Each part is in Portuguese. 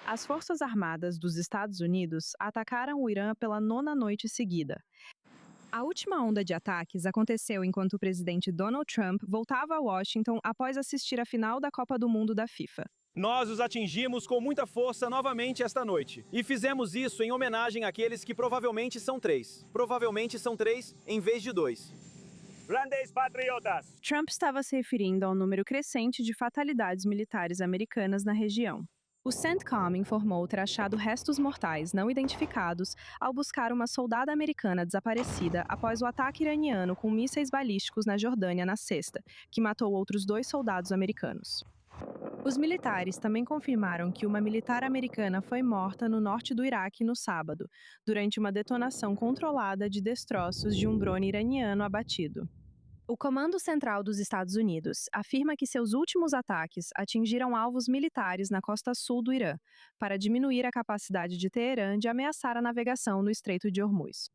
As Forças Armadas dos Estados Unidos atacaram o Irã pela 9ª noite seguida. A última onda de ataques aconteceu enquanto o presidente Donald Trump voltava a Washington após assistir a final da Copa do Mundo da FIFA. Nós os atingimos com muita força novamente esta noite. E fizemos isso em homenagem àqueles que provavelmente são 3. Provavelmente são 3 em vez de 2. Grandes patriotas! Trump estava se referindo ao número crescente de fatalidades militares americanas na região. O CENTCOM informou ter achado restos mortais não identificados ao buscar uma soldada americana desaparecida após o ataque iraniano com mísseis balísticos na Jordânia na sexta, que matou outros 2 soldados americanos. Os militares também confirmaram que uma militar americana foi morta no norte do Iraque no sábado, durante uma detonação controlada de destroços de um drone iraniano abatido. O Comando Central dos Estados Unidos afirma que seus últimos ataques atingiram alvos militares na costa sul do Irã, para diminuir a capacidade de Teherã de ameaçar a navegação no Estreito de Hormuz.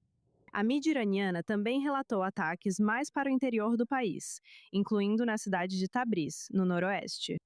A mídia iraniana também relatou ataques mais para o interior do país, incluindo na cidade de Tabriz, no noroeste.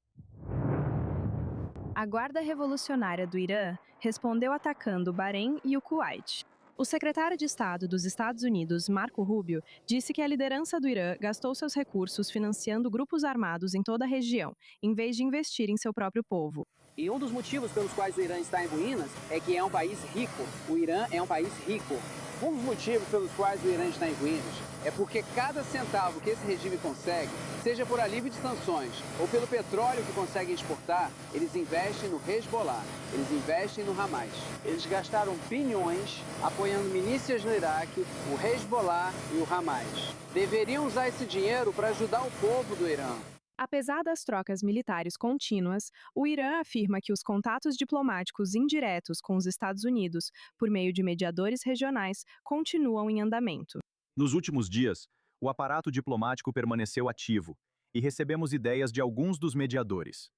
A Guarda Revolucionária do Irã respondeu atacando o Bahrein e o Kuwait. O secretário de Estado dos Estados Unidos, Marco Rubio, disse que a liderança do Irã gastou seus recursos financiando grupos armados em toda a região, em vez de investir em seu próprio povo. E um dos motivos pelos quais o Irã está em ruínas é que é um país rico. O Irã é um país rico. Um dos motivos pelos quais o Irã está em ruínas é porque cada centavo que esse regime consegue, seja por alívio de sanções ou pelo petróleo que conseguem exportar, eles investem no Hezbollah, eles investem no Hamas. Eles gastaram bilhões apoiando milícias no Iraque, o Hezbollah e o Hamas. Deveriam usar esse dinheiro para ajudar o povo do Irã. Apesar das trocas militares contínuas, o Irã afirma que os contatos diplomáticos indiretos com os Estados Unidos, por meio de mediadores regionais, continuam em andamento. Nos últimos dias, o aparato diplomático permaneceu ativo e recebemos ideias de alguns dos mediadores.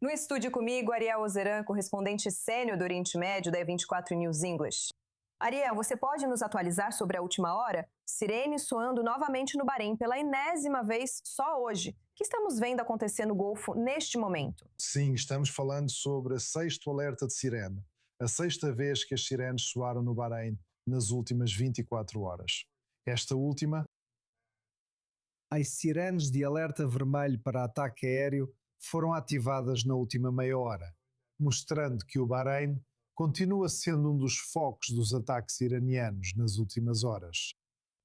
No estúdio comigo, Ariel Ozeran, correspondente sênior do Oriente Médio da E24 News English. Ariel, você pode nos atualizar sobre a última hora? Sirene soando novamente no Bahrein pela enésima vez só hoje. O que estamos vendo acontecer no Golfo neste momento? Sim, estamos falando sobre o 6º alerta de sirene. A 6ª vez que as sirenes soaram no Bahrein nas últimas 24 horas. Esta última... As sirenes de alerta vermelho para ataque aéreo foram ativadas na última meia hora, mostrando que o Bahrein continua sendo um dos focos dos ataques iranianos nas últimas horas.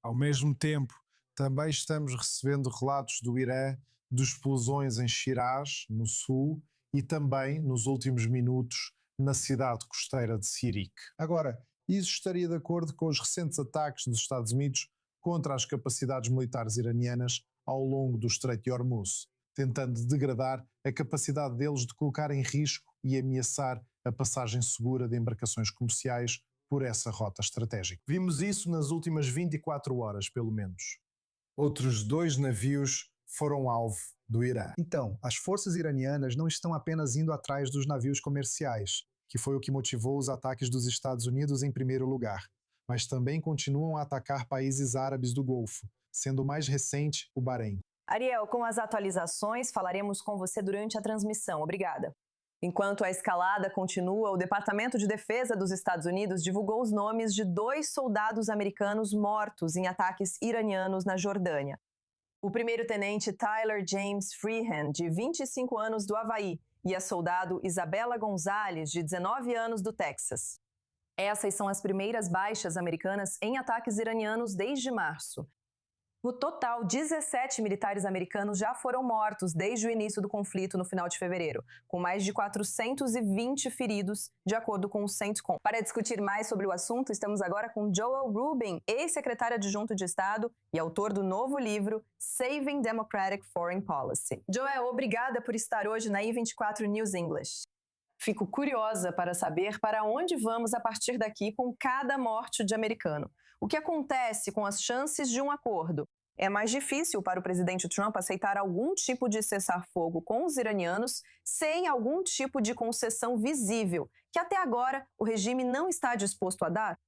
Ao mesmo tempo, também estamos recebendo relatos do Irã de explosões em Shiraz, no sul, e também, nos últimos minutos, na cidade costeira de Sirik. Agora, isso estaria de acordo com os recentes ataques dos Estados Unidos contra as capacidades militares iranianas ao longo do Estreito de Hormuz, tentando degradar a capacidade deles de colocar em risco e ameaçar a passagem segura de embarcações comerciais por essa rota estratégica. Vimos isso nas últimas 24 horas, pelo menos. Outros 2 navios foram alvo do Irã. Então, as forças iranianas não estão apenas indo atrás dos navios comerciais, que foi o que motivou os ataques dos Estados Unidos em primeiro lugar, mas também continuam a atacar países árabes do Golfo, sendo o mais recente o Bahrein. Ariel, com as atualizações, falaremos com você durante a transmissão. Obrigada. Enquanto a escalada continua, o Departamento de Defesa dos Estados Unidos divulgou os nomes de 2 soldados americanos mortos em ataques iranianos na Jordânia. O primeiro-tenente Tyler James Freehan, de 25 anos, do Havaí, e a soldado Isabela Gonzalez, de 19 anos, do Texas. Essas são as primeiras baixas americanas em ataques iranianos desde março. No total, 17 militares americanos já foram mortos desde o início do conflito no final de fevereiro, com mais de 420 feridos, de acordo com o CENTCOM. Para discutir mais sobre o assunto, estamos agora com Joel Rubin, ex-secretário adjunto de Estado e autor do novo livro Saving Democratic Foreign Policy. Joel, obrigada por estar hoje na E24 News English. Fico curiosa para saber para onde vamos a partir daqui com cada morte de americano. O que acontece com as chances de um acordo? É mais difícil para o presidente Trump aceitar algum tipo de cessar-fogo com os iranianos sem algum tipo de concessão visível, que até agora o regime não está disposto a dar?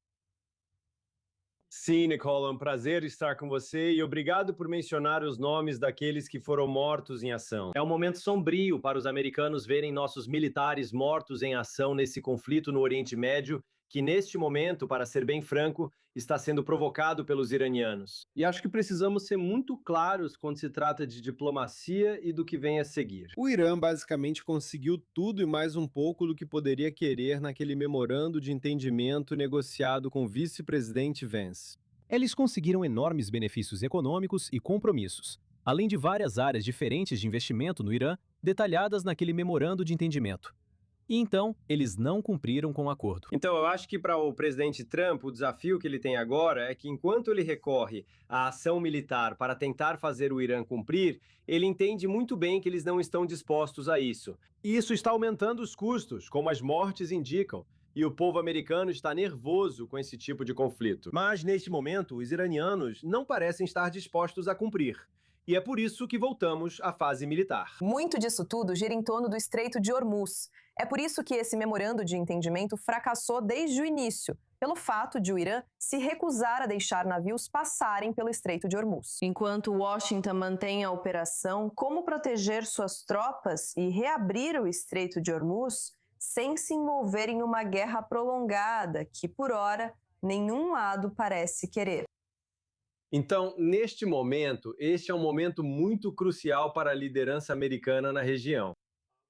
Sim, Nicole, é um prazer estar com você e obrigado por mencionar os nomes daqueles que foram mortos em ação. É um momento sombrio para os americanos verem nossos militares mortos em ação nesse conflito no Oriente Médio, que neste momento, para ser bem franco, está sendo provocado pelos iranianos. E acho que precisamos ser muito claros quando se trata de diplomacia e do que vem a seguir. O Irã basicamente conseguiu tudo e mais um pouco do que poderia querer naquele memorando de entendimento negociado com o vice-presidente Vance. Eles conseguiram enormes benefícios econômicos e compromissos, além de várias áreas diferentes de investimento no Irã detalhadas naquele memorando de entendimento. E então, eles não cumpriram com o acordo. Então, eu acho que para o presidente Trump, o desafio que ele tem agora é que enquanto ele recorre à ação militar para tentar fazer o Irã cumprir, ele entende muito bem que eles não estão dispostos a isso. E isso está aumentando os custos, como as mortes indicam. E o povo americano está nervoso com esse tipo de conflito. Mas, neste momento, os iranianos não parecem estar dispostos a cumprir. E é por isso que voltamos à fase militar. Muito disso tudo gira em torno do Estreito de Hormuz. É por isso que esse memorando de entendimento fracassou desde o início, pelo fato de o Irã se recusar a deixar navios passarem pelo Estreito de Hormuz. Enquanto Washington mantém a operação, como proteger suas tropas e reabrir o Estreito de Hormuz sem se envolver em uma guerra prolongada que, por hora, nenhum lado parece querer? Então, neste momento, este é um momento muito crucial para a liderança americana na região.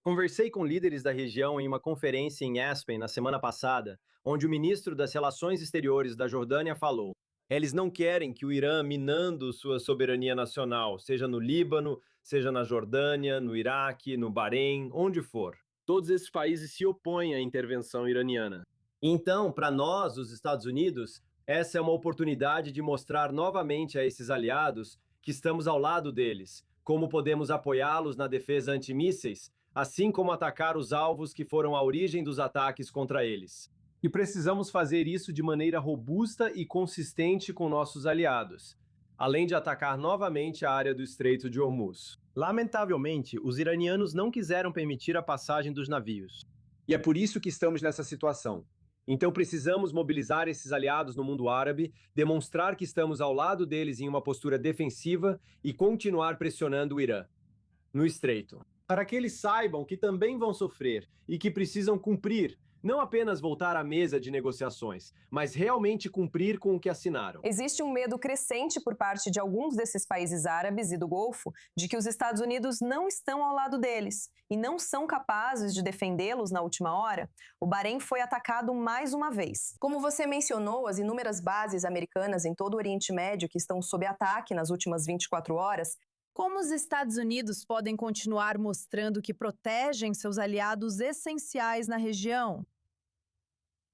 Conversei com líderes da região em uma conferência em Aspen na semana passada, onde o ministro das Relações Exteriores da Jordânia falou: eles não querem que o Irã minando sua soberania nacional, seja no Líbano, seja na Jordânia, no Iraque, no Bahrein, onde for. Todos esses países se opõem à intervenção iraniana. Então, para nós, os Estados Unidos, essa é uma oportunidade de mostrar novamente a esses aliados que estamos ao lado deles, como podemos apoiá-los na defesa antimísseis, assim como atacar os alvos que foram a origem dos ataques contra eles. E precisamos fazer isso de maneira robusta e consistente com nossos aliados, além de atacar novamente a área do Estreito de Hormuz. Lamentavelmente, os iranianos não quiseram permitir a passagem dos navios. E é por isso que estamos nessa situação. Então precisamos mobilizar esses aliados no mundo árabe, demonstrar que estamos ao lado deles em uma postura defensiva e continuar pressionando o Irã no Estreito, para que eles saibam que também vão sofrer e que precisam cumprir, não apenas voltar à mesa de negociações, mas realmente cumprir com o que assinaram. Existe um medo crescente por parte de alguns desses países árabes e do Golfo de que os Estados Unidos não estão ao lado deles e não são capazes de defendê-los na última hora. O Bahrein foi atacado mais uma vez. Como você mencionou, as inúmeras bases americanas em todo o Oriente Médio que estão sob ataque nas últimas 24 horas, Como os Estados Unidos podem continuar mostrando que protegem seus aliados essenciais na região?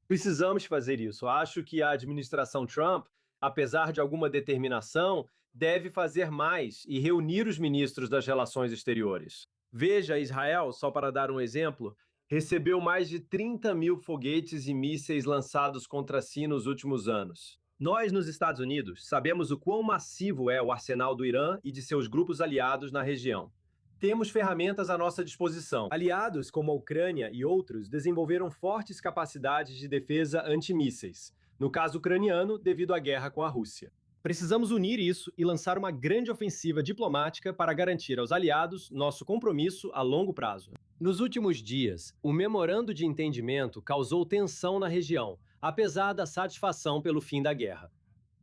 Precisamos fazer isso. Acho que a administração Trump, apesar de alguma determinação, deve fazer mais e reunir os ministros das relações exteriores. Veja, Israel, só para dar um exemplo, recebeu mais de 30 mil foguetes e mísseis lançados contra si nos últimos anos. Nós, nos Estados Unidos, sabemos o quão massivo é o arsenal do Irã e de seus grupos aliados na região. Temos ferramentas à nossa disposição. Aliados como a Ucrânia e outros desenvolveram fortes capacidades de defesa antimísseis, no caso ucraniano, devido à guerra com a Rússia. Precisamos unir isso e lançar uma grande ofensiva diplomática para garantir aos aliados nosso compromisso a longo prazo. Nos últimos dias, o memorando de entendimento causou tensão na região, apesar da satisfação pelo fim da guerra.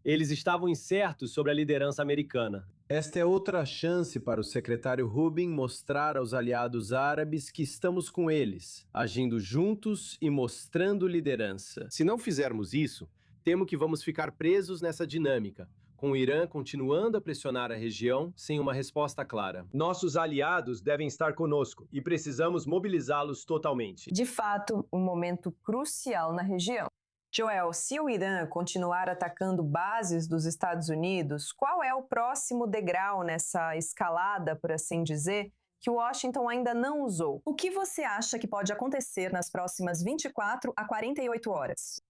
Eles estavam incertos sobre a liderança americana. Esta é outra chance para o secretário Rubin mostrar aos aliados árabes que estamos com eles, agindo juntos e mostrando liderança. Se não fizermos isso, temo que vamos ficar presos nessa dinâmica, com o Irã continuando a pressionar a região sem uma resposta clara. Nossos aliados devem estar conosco e precisamos mobilizá-los totalmente. De fato, um momento crucial na região. Joel, se o Irã continuar atacando bases dos Estados Unidos, qual é o próximo degrau nessa escalada, por assim dizer, que Washington ainda não usou? O que você acha que pode acontecer nas próximas 24 a 48 horas?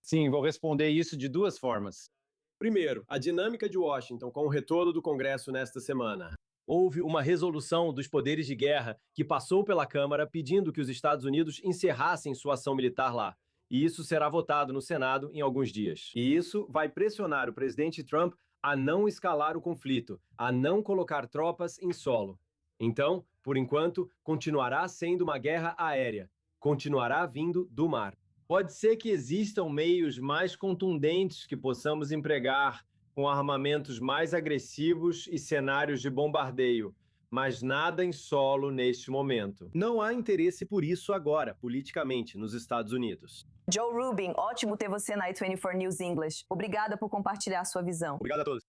Sim, vou responder isso de duas formas. Primeiro, a dinâmica de Washington com o retorno do Congresso nesta semana. Houve uma resolução dos poderes de guerra que passou pela Câmara pedindo que os Estados Unidos encerrassem sua ação militar lá. e isso será votado no Senado em alguns dias. E isso vai pressionar o presidente Trump a não escalar o conflito, a não colocar tropas em solo. Então, por enquanto, continuará sendo uma guerra aérea, continuará vindo do mar. Pode ser que existam meios mais contundentes que possamos empregar, com armamentos mais agressivos e cenários de bombardeio, mas nada em solo neste momento. Não há interesse por isso agora, politicamente, nos Estados Unidos. Joe Rubin, ótimo ter você na i24 News English. Obrigada por compartilhar sua visão. Obrigado a todos.